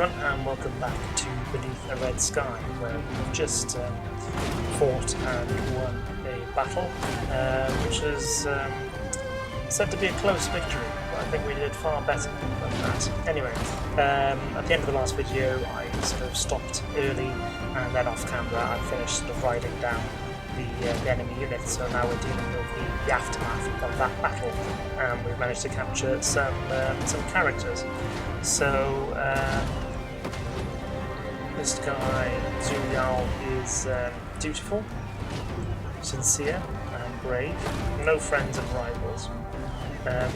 everyone, and welcome back to Beneath a Red Sky, where we've just fought and won a battle, which is said to be a close victory, but I think we did far better than that. Anyway, at the end of the last video, I sort of stopped early, and then off camera I finished sort of riding down the enemy unit, so now we're dealing with the aftermath of that battle, and we've managed to capture some characters. So this guy Zhu Yao is dutiful, sincere, and brave. No friends and rivals.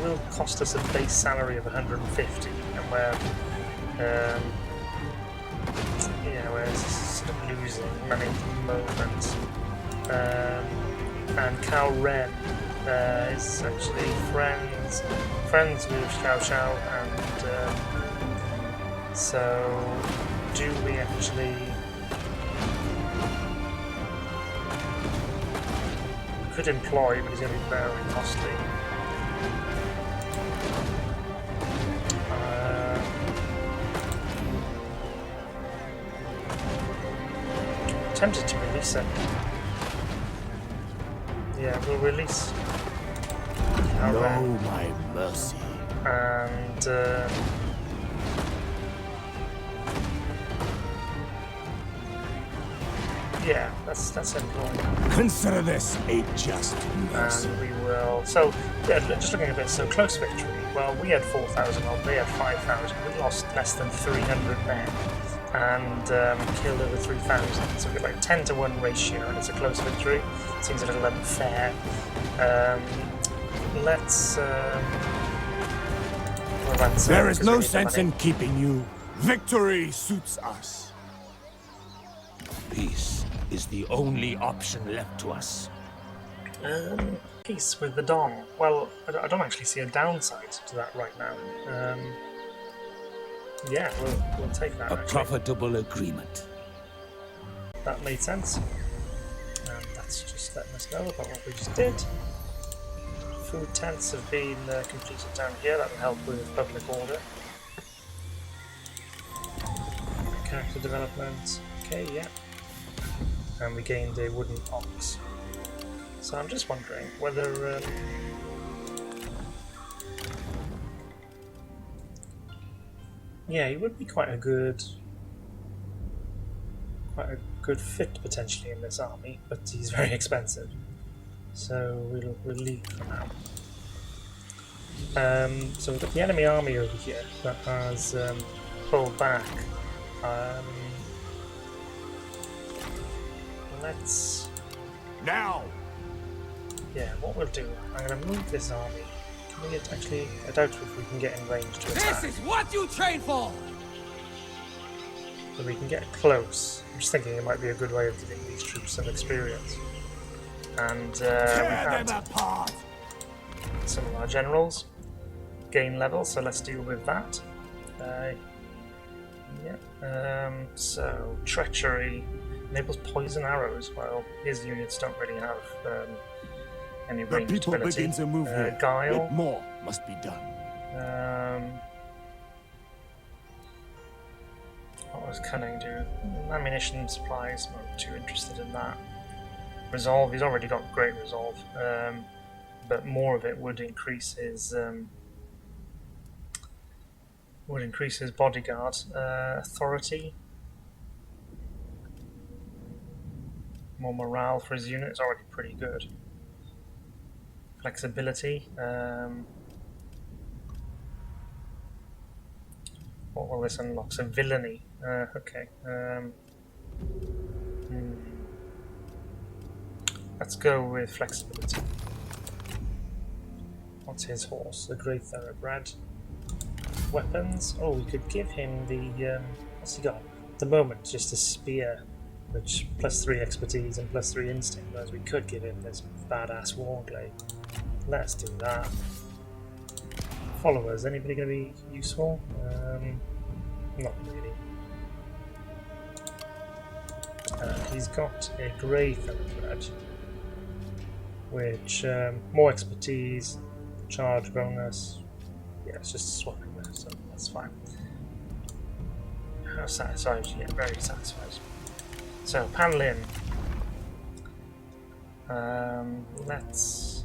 Will cost us a base salary of 150, and we're sort of losing money at the moment. And Cao Ren is actually friends with Xiao Xiao, and so do we actually could employ, but he's going to be very costly. Tempted to release him. Yeah, we'll release. No, my mercy. And yeah, that's employed. Consider this a just mercy. And we will. So yeah, just looking at this. So close victory. Well, we had 4,000 odd. They had 5,000. We lost less than 300 men. And killed over 3,000. So we've got like 10-to-1 ratio, and it's a close victory. Seems a little unfair. There is no sense in keeping you. Victory suits us. Peace is the only option left to us. Peace with the Dong. Well, I don't actually see a downside to that right now. Yeah, we'll take that. A profitable agreement. That made sense. And that's just letting us know about what we just did. Food tents have been completed down here. That will help with public order. Character development. Okay, yeah. And we gained a wooden ox. So I'm just wondering whether yeah, he would be quite a good fit potentially in this army, but he's very expensive. So we'll leave for now. So we've got the enemy army over here that has pulled back. Let's now. Yeah, what we'll do, I'm going to move this army. Can we actually? I doubt if we can get in range to attack. This is what you train for! But we can get close. I'm just thinking it might be a good way of giving these troops some experience. And Tear them apart. Some of our generals gain level, so let's deal with that. So treachery enables poison arrows. Well, his units don't really have any ranged people ability. Begin to move here. Guile. Yet more must be done. What was cunning do? Ammunition supplies. Not too interested in that. Resolve. He's already got great resolve, but more of it would increase his bodyguard authority. More morale for his unit is already pretty good. Flexibility. What will this unlock? So villainy. Okay. Let's go with flexibility. What's his horse? The Grey Thoroughbred. Weapons. Oh, we could give him the. What's he got? At the moment, just a spear, which +3 expertise and +3 instinct. Whereas we could give him this badass warblade. Let's do that. Followers. Anybody going to be useful? Not really. He's got a Grey Thoroughbred, which more expertise, charge bonus. Yeah, it's just swapping there, so that's fine. How satisfied? Yeah, very satisfied. So, Pan Lin. Let's...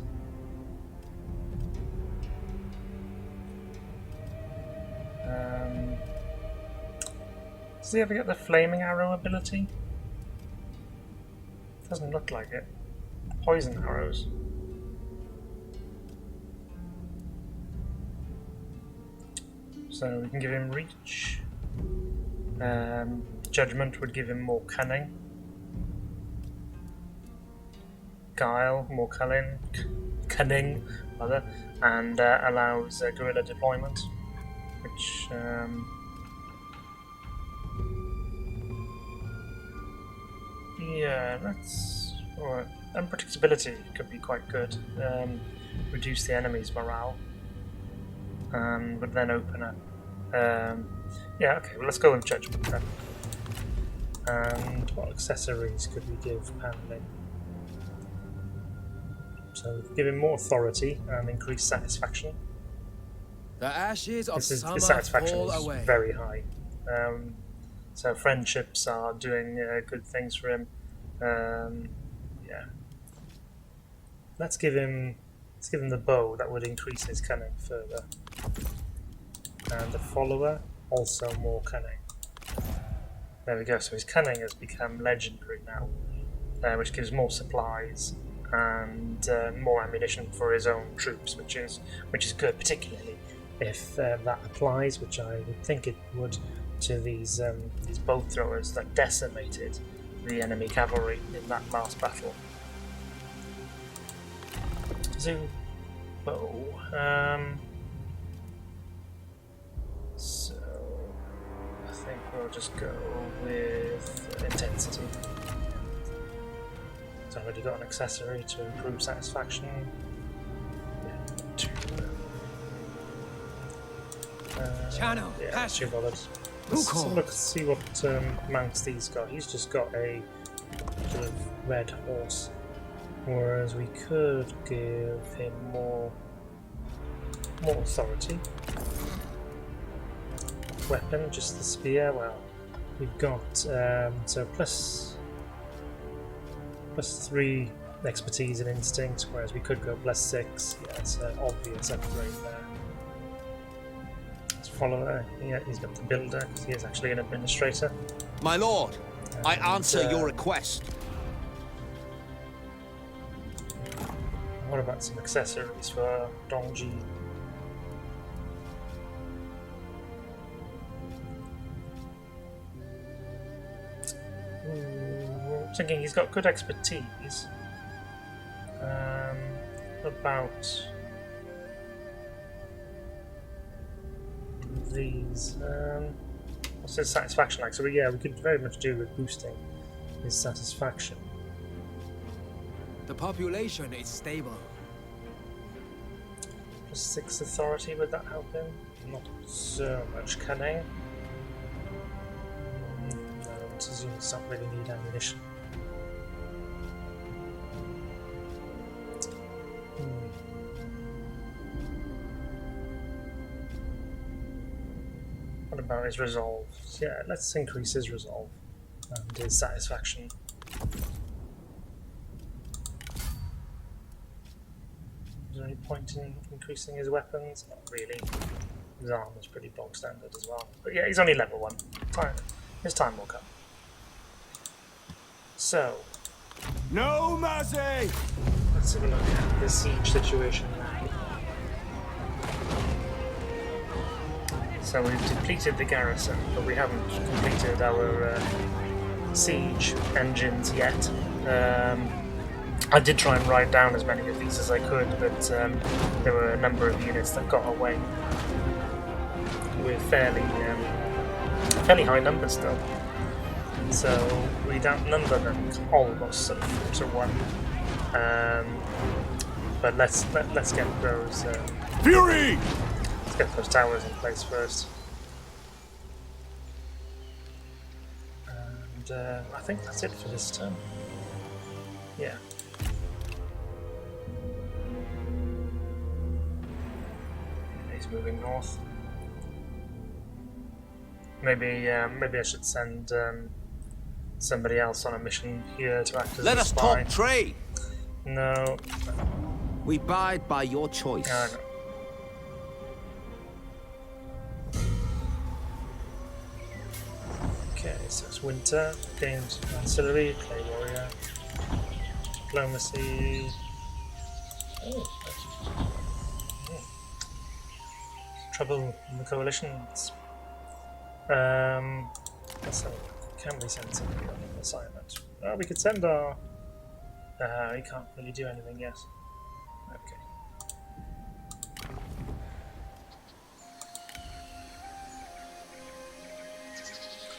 does he ever get the flaming arrow ability? Doesn't look like it. Poison arrows. So we can give him reach. Judgment would give him more cunning. Guile, more cunning, rather, and allows guerrilla deployment, which yeah, that's alright. Unpredictability could be quite good. Reduce the enemy's morale, but then open up. Yeah, okay, well, let's go with Judgment then. And what accessories could we give Panlin? So we could give him more authority and increase satisfaction. The ashes of summer His satisfaction fall is away. very high. So friendships are doing good things for him. Yeah. Let's give him the bow. That would increase his cunning further. And the follower, also more cunning. There we go. So his cunning has become legendary now, which gives more supplies and more ammunition for his own troops, which is good, particularly if that applies, which I would think it would, to these bow throwers that decimated the enemy cavalry in that last battle. Zoom bow. So I think we'll just go with intensity. It's already got an accessory to improve satisfaction. Channel, yeah, passion. too bothered. Let's have a look, see what mounts he's got. He's just got a sort of red horse, whereas we could give him more authority. Weapon, just the spear. Well, we've got so plus 3 expertise and instinct, whereas we could go plus 6. Yeah, it's an obvious upgrade there. Let's follow that. Yeah, he's got the builder because he is actually an administrator. My lord, I answer your and request. what about some accessories for Dongji? I'm thinking he's got good expertise. About these. What's his satisfaction like? So yeah, we could very much do with boosting his satisfaction. The population is stable. Plus 6 authority, would that help him? Not so much cunning. No, it's assumed it's not really need ammunition. What about his resolve? Yeah, let's increase his resolve and his satisfaction. Is there any point in increasing his weapons? Not really. His armor's pretty bog standard as well. But yeah, he's only level 1. His time will come. So, No mercy! let's have a look at the siege situation now. So we've depleted the garrison, but we haven't completed our siege engines yet. I did try and write down as many of these as I could, but there were a number of units that got away with fairly high numbers still. So we'd outnumber them almost sort of 4 to 1. But let's get those. Fury! Let's get those towers in place first. And I think that's it for this turn. Yeah. He's moving north. Maybe I should send somebody else on a mission here to act as Let a us spy. talk trade. No. We bide by your choice. No. Okay, so it's winter. Gained ancillary, clay warrior, diplomacy. Oh, trouble in the coalitions. So can we send somebody on an assignment? Well, we could send our. You can't really do anything yet. Okay.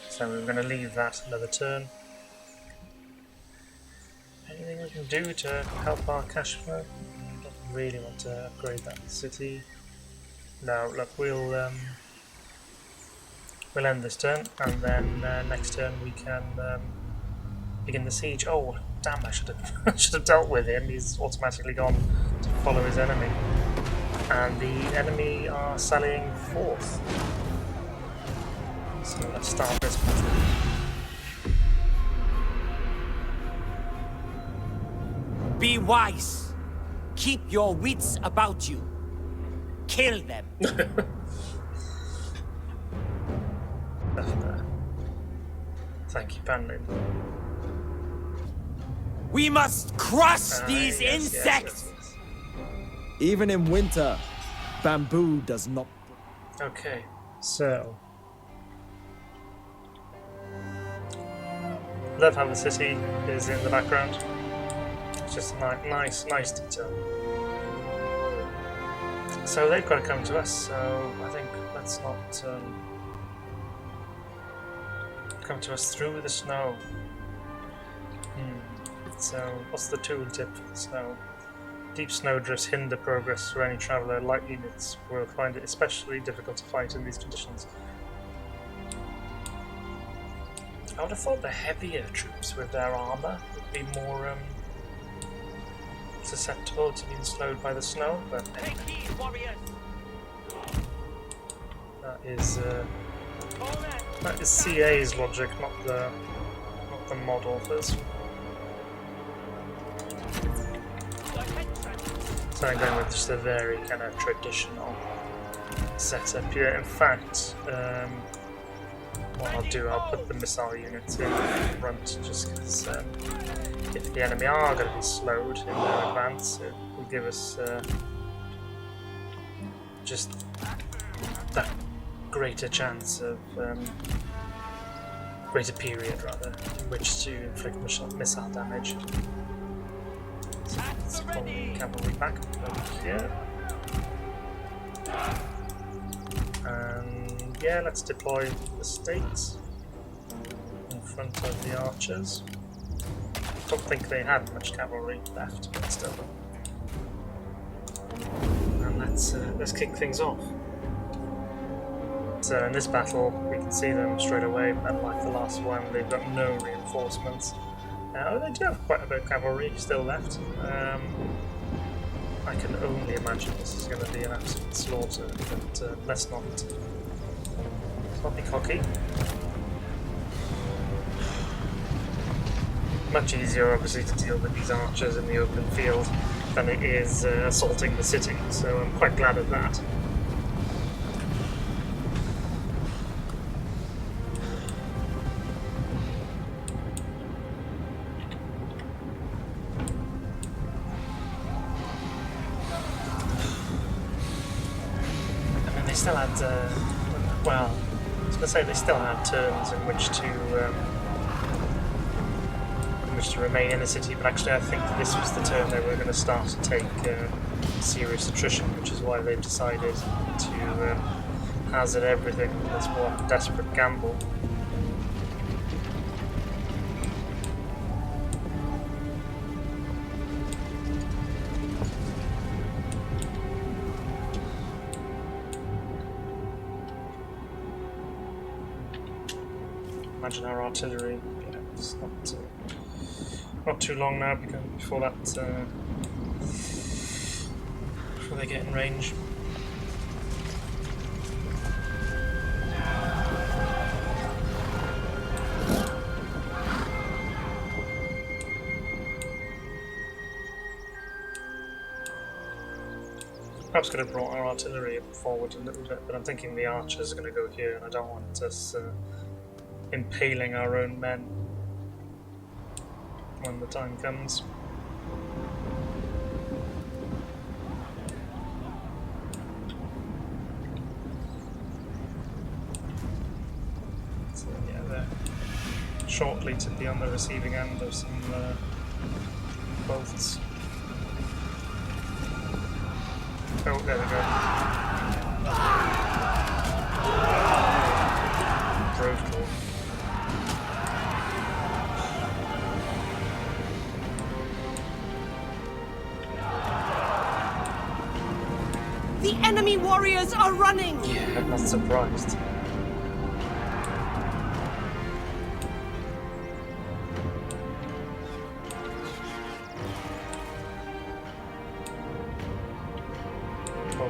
So we're going to leave that another turn. Anything we can do to help our cash flow? Don't really want to upgrade that city. No, look, we'll end this turn, and then next turn we can begin the siege. Oh, damn! I should have dealt with him. He's automatically gone to follow his enemy, and the enemy are sallying forth. So let's start this battle. Be wise. Keep your wits about you. Kill them. Thank you, Panlin. We must crush these insects. Yes. Even in winter, bamboo does not. Okay, so love how the city is in the background. It's just a nice detail. So they've got to come to us. So I think let's not come to us through the snow. So what's the tooltip for the snow? Deep snow drifts hinder progress for any traveller. Light units will find it especially difficult to fight in these conditions. I would have thought the heavier troops with their armour would be more susceptible to being slowed by the snow, but anyway. That is CA's logic, not the mod authors. So I'm going with just a very kind of traditional setup here. In fact, what I'll do, I'll put the missile units in front, just because if the enemy are going to be slowed in their advance, it will give us just that greater chance of greater period rather in which to inflict missile damage. So let's pull the cavalry back over here, and yeah, let's deploy the stakes in front of the archers. Don't think they had much cavalry left, but still. And let's kick things off. So in this battle, we can see them straight away. Unlike the last one, they've got no reinforcements. They do have quite a bit of cavalry still left. I can only imagine this is going to be an absolute slaughter, but let's not be cocky. Much easier, obviously, to deal with these archers in the open field than it is assaulting the city, so I'm quite glad of that. I mean, they still had, well, I was going to say they still had turns in which to remain in the city, but actually I think this was the turn they were going to start to take serious attrition, which is why they've decided to hazard everything in this one desperate gamble. Imagine our artillery, it's not too long now before they get in range. Perhaps could have brought our artillery forward a little bit, but I'm thinking the archers are going to go here, and I don't want us impaling our own men when the time comes. So yeah, they're shortly to be on the receiving end of some bolts. Oh, there we go. Brutal. The enemy warriors are running! Yeah, I'm not surprised.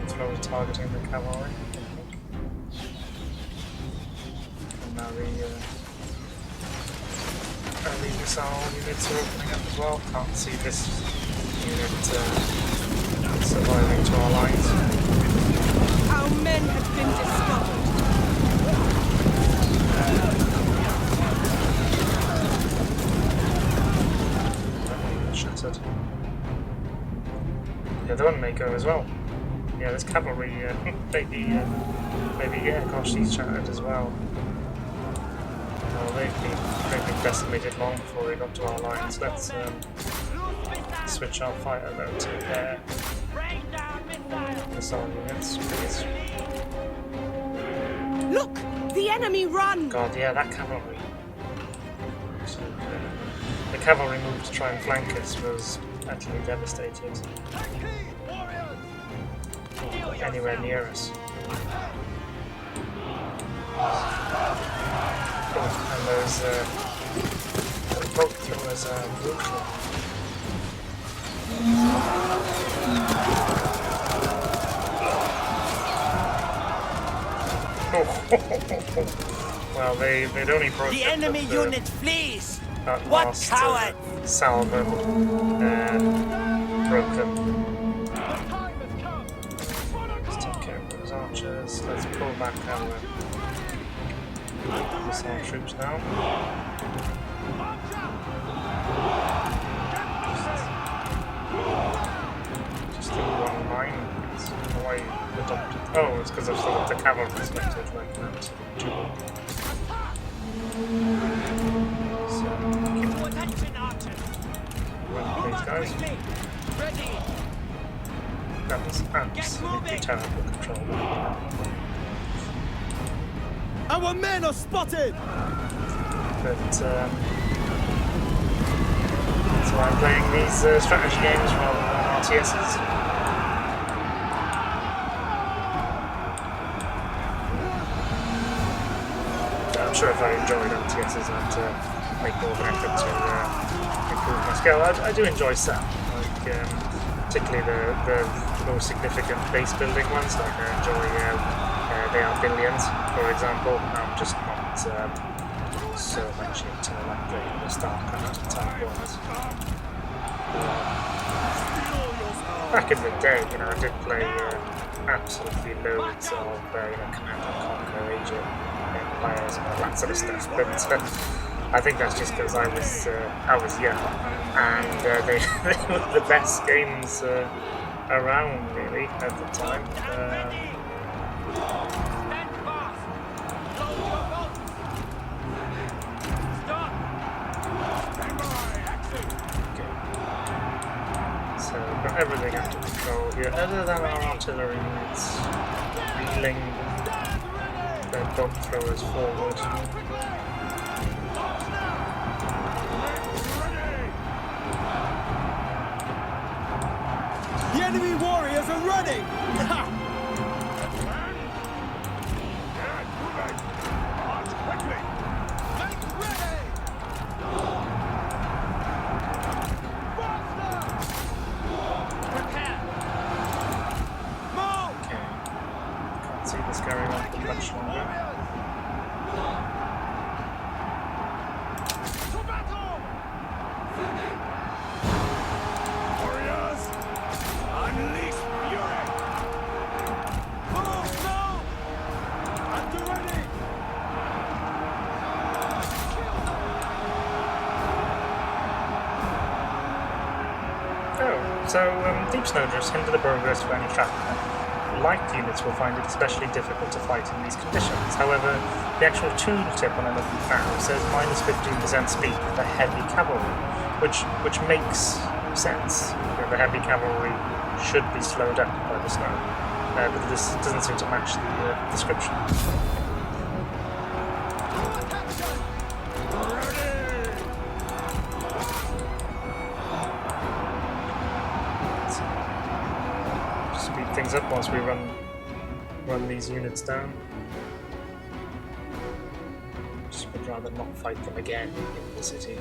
Thrower targeting the cavalry, I think. And now the missile units are opening up as well. Can't see this unit surviving to our lines. Our men have been discovered. Shattered. Yeah, the one may go as well. Yeah, this cavalry, maybe, yeah, gosh, he's shattered as well. Well, they've been decimated long before they got to our lines. Let's switch our fighter though to their missile units, please. Look! The enemy run! God, yeah, that cavalry. So, the cavalry move to try and flank us was actually devastated. Anywhere near us. Oh, and those boat throwers are brutal. Oh, well, they'd only broken The enemy unit flees! that What last coward! salvo broken. Archers. Let's pull back our missile troops now. Just do one line. It's why adopted. Oh, it's because I've still got the cavalry selected like that. So keep please, guys. That was absolutely terrible control. Our men are spotted! But, so I'm playing these strategy games rather than RTSs. I'm sure if I enjoyed RTSs, I'd make more of an effort to improve my skill. I do enjoy some, like, particularly the more significant base building ones, like I enjoy They Are Billions, for example. I'm just not so much into like the StarCraft type ones. Back in the day, I did play absolutely loads of Command and Conquer, Age of Empires, and all that sort of stuff. But I think that's just because I was young, and they were the best games around, really, at the time. So we've got everything under control here, other than our artillery units wheeling their boat throwers forward. The enemy warriors are running! So, deep snow drifts hinder the progress of any traveller. Light units will find it especially difficult to fight in these conditions. However, the actual tooltip on another now says minus 15% speed for heavy cavalry, which makes sense. The heavy cavalry should be slowed up by the snow, but this doesn't seem to match the description. Things up once we run these units down. Just would rather not fight them again in the city.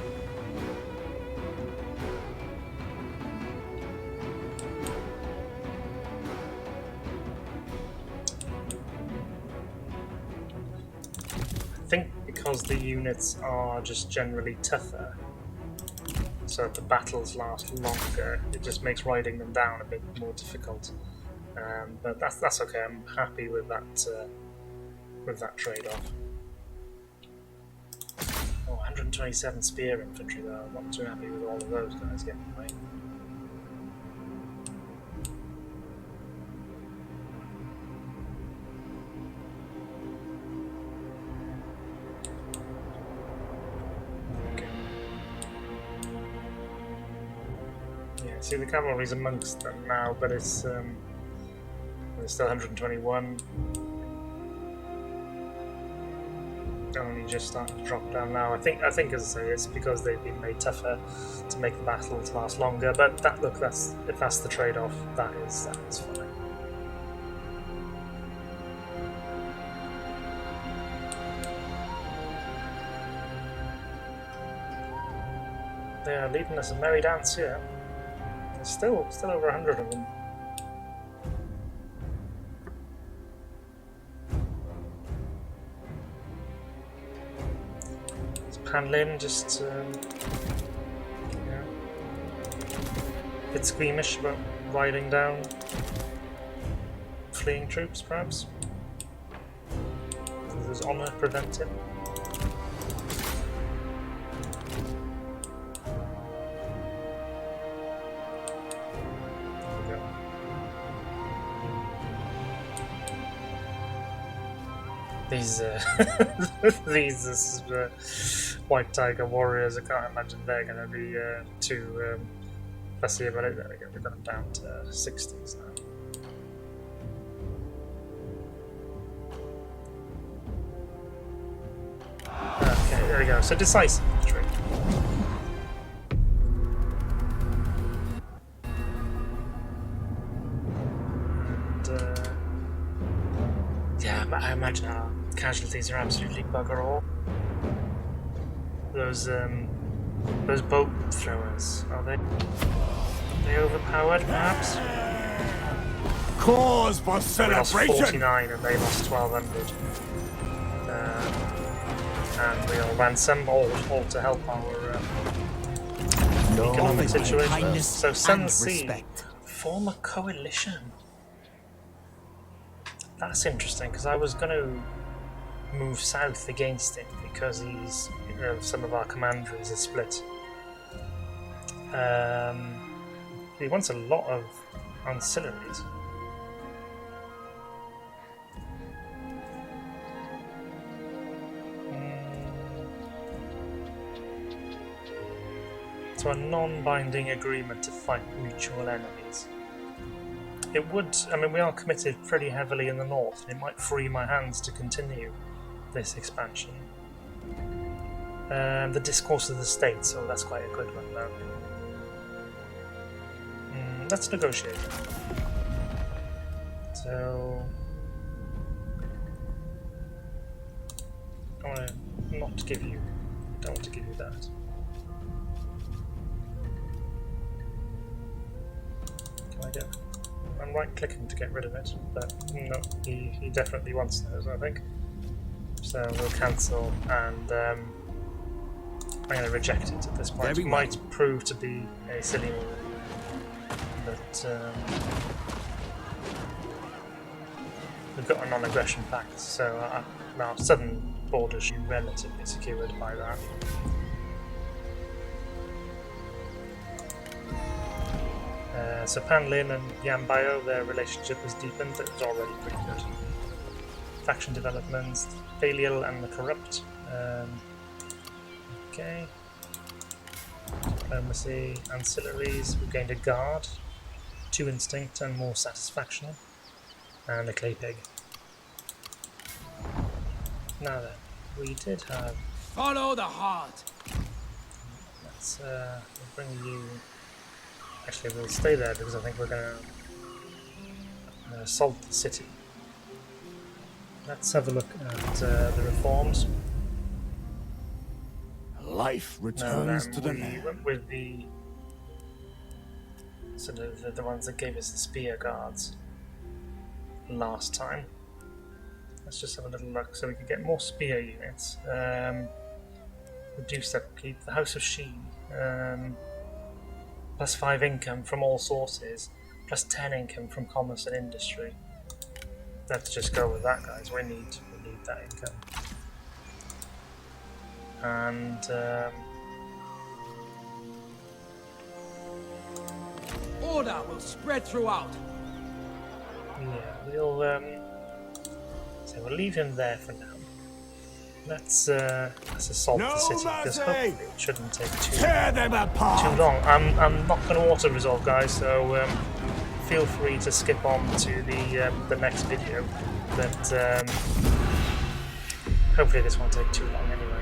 I think because the units are just generally tougher, so if the battles last longer, it just makes riding them down a bit more difficult. But that's okay. I'm happy with that trade-off. Oh, 127 spear infantry though. I'm not too happy with all of those guys getting away. Okay. Yeah, see the cavalry's amongst them now, but it's still 121. Only just starting to drop down now. I think, as I say, it's because they've been made tougher to make the battles last longer. But if that's the trade-off, that is fine. They are leading us a merry dance here. There's still over 100 of them. Hanlin just a bit squeamish about riding down fleeing troops, perhaps. Does honour prevent him? There we go. These White Tiger warriors, I can't imagine they're going to be too fussy about it. There we go, we've got them down to 60s now. Okay, there we go, so decisive victory. And, yeah, I imagine our casualties are absolutely bugger all. Those boat throwers, are they overpowered, perhaps? Cause for We lost celebration! 49 and they lost 1200. And we'll ransom all to help our economic situation. So Sunsi form a coalition. That's interesting, because I was going to move south against it because some of our commanderies are split. He wants a lot of ancillaries. So a non-binding agreement to fight mutual enemies. It would, I mean, we are committed pretty heavily in the north, and it might free my hands to continue this expansion. The Discourse of the States, so that's quite a good one though. Let's negotiate. So I want to not give you, I don't want to give you that. Can I get, I'm right clicking to get rid of it, but no, he definitely wants those, I think. So we'll cancel, and I'm going to reject it at this point. It might prove to be a silly move, but we've got a non-aggression pact, so our southern borders should be relatively secured by that. So Panlin and Baihu, their relationship was deepened. It was already pretty good. Faction developments, Balial and the Corrupt. Okay. Diplomacy, ancillaries. We gained a guard, 2 instinct and more satisfaction, and a clay pig. Now then, we did have. Follow the heart. Let's bring you. Actually, we'll stay there because I think we're going to assault the city. Let's have a look at the reforms. Life returns to the we land. went with the sort of the ones that gave us the spear guards last time. Let's just have a little look so we can get more spear units. Reduced upkeep. The House of Shi. Plus 5 income from all sources. Plus 10 income from commerce and industry. Let's just go with that, guys. We need that income. And Order will spread throughout. yeah, we'll leave him there for now. Let's assault the city because hopefully it shouldn't take Tear them apart. too long. I'm not going to auto resolve, guys, so feel free to skip on to the next video. But hopefully this won't take too long anyway.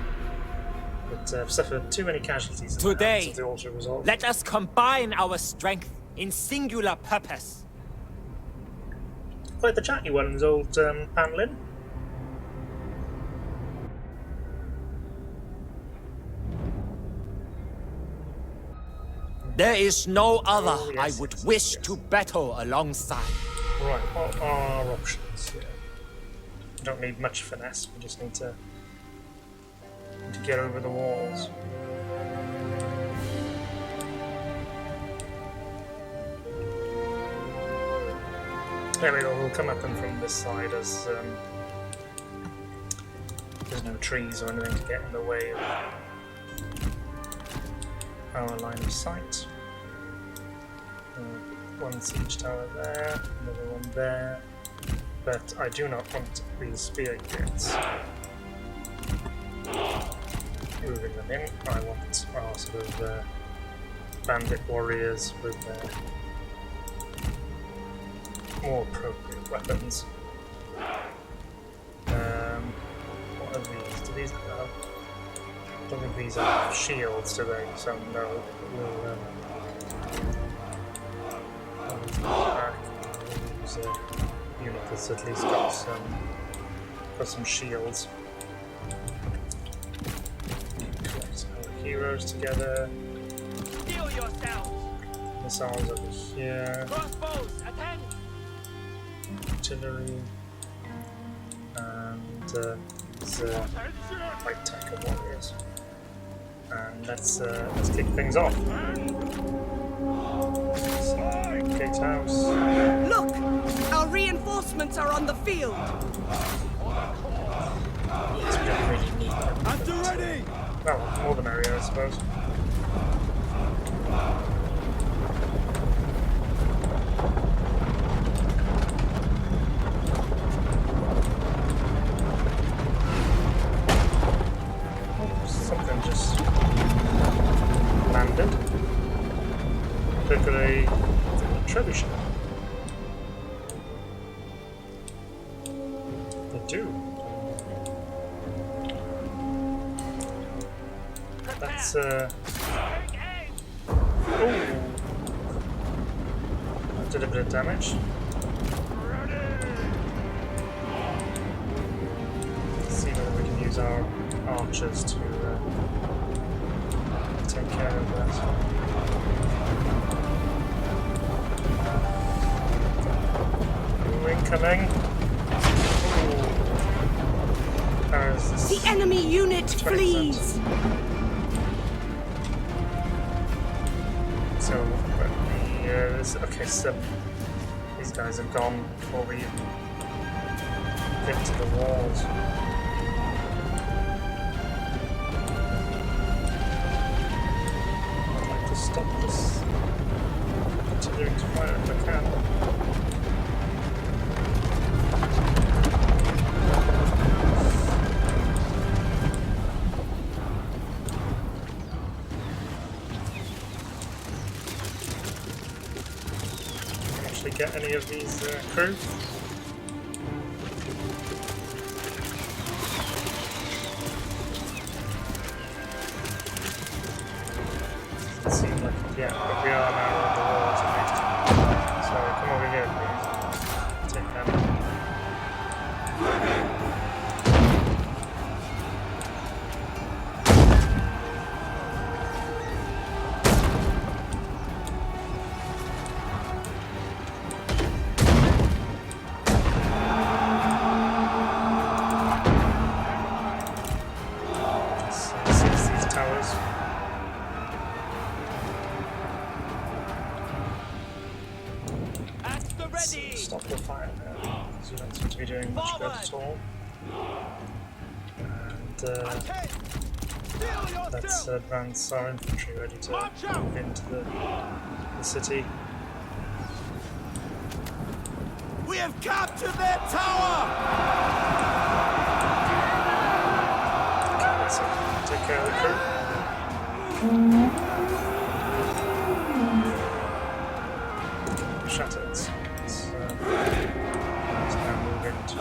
But I've suffered too many casualties in the hands of the auto resolve. Let us combine our strength in singular purpose. Quite the chatty ones, old Panlin. There is no other Oh, yes, I would yes, wish yes. to battle alongside. Right, what are our options here? We don't need much finesse, we just need to get over the walls. There we go, we'll come at them from this side as there's no trees or anything to get in the way of our line of sight. One siege tower there, another one there, but I do not want these spear units. Moving them in, I want our sort of bandit warriors with more appropriate weapons. What are these? Do these have? I don't think these are shields, do they? So no, we'll back. Use a unit that's at least got some shields. Collect our heroes together. Steel yourselves! Missiles over here. Crossbows, attend! Artillery. And these light tank warriors. And let's kick things off. Gatehouse. Look! Our reinforcements are on the field! Yes, we don't really need them. After ready. Well, more the merrier, I suppose. Something just landed. Look at a trebuchet. They do. That's ooh. That did a bit of damage. Let's see whether we can use our archers to take care of that. Ooh, incoming. Ooh. The enemy unit flees! So, okay, so these guys have gone before we get to the walls. I'd like to stop this doing to fire if I can. Can I actually get any of these crew? Yeah, but we are now on the walls at least. So come over here, please. Take that. So seize these towers. Stop the fire there, because you don't seem to be doing much good at all. And let's advance our infantry ready to move into the city. We have captured their tower! Okay, let's take care of the crew. Shutters. Let's now move into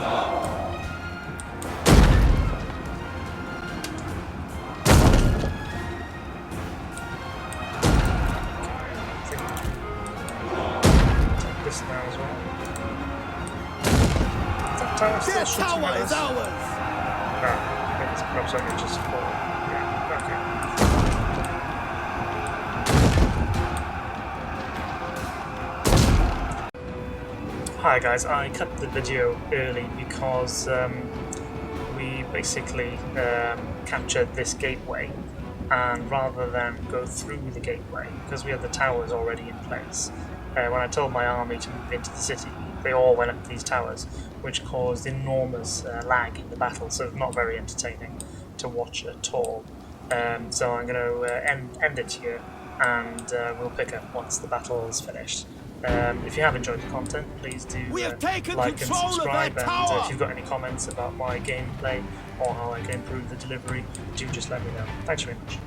take this now as well. Is that tower still shooting at us? No, it's perhaps only just full. Yeah, okay. Hi guys, I cut the video early because we basically captured this gateway, and rather than go through the gateway, because we had the towers already in place, when I told my army to move into the city, they all went up these towers, which caused enormous lag in the battle, so it's not very entertaining to watch at all. So I'm going to end it here, and we'll pick up once the battle is finished. If you have enjoyed the content, please do like and subscribe, and if you've got any comments about my gameplay or how I can improve the delivery, do just let me know. Thanks very much.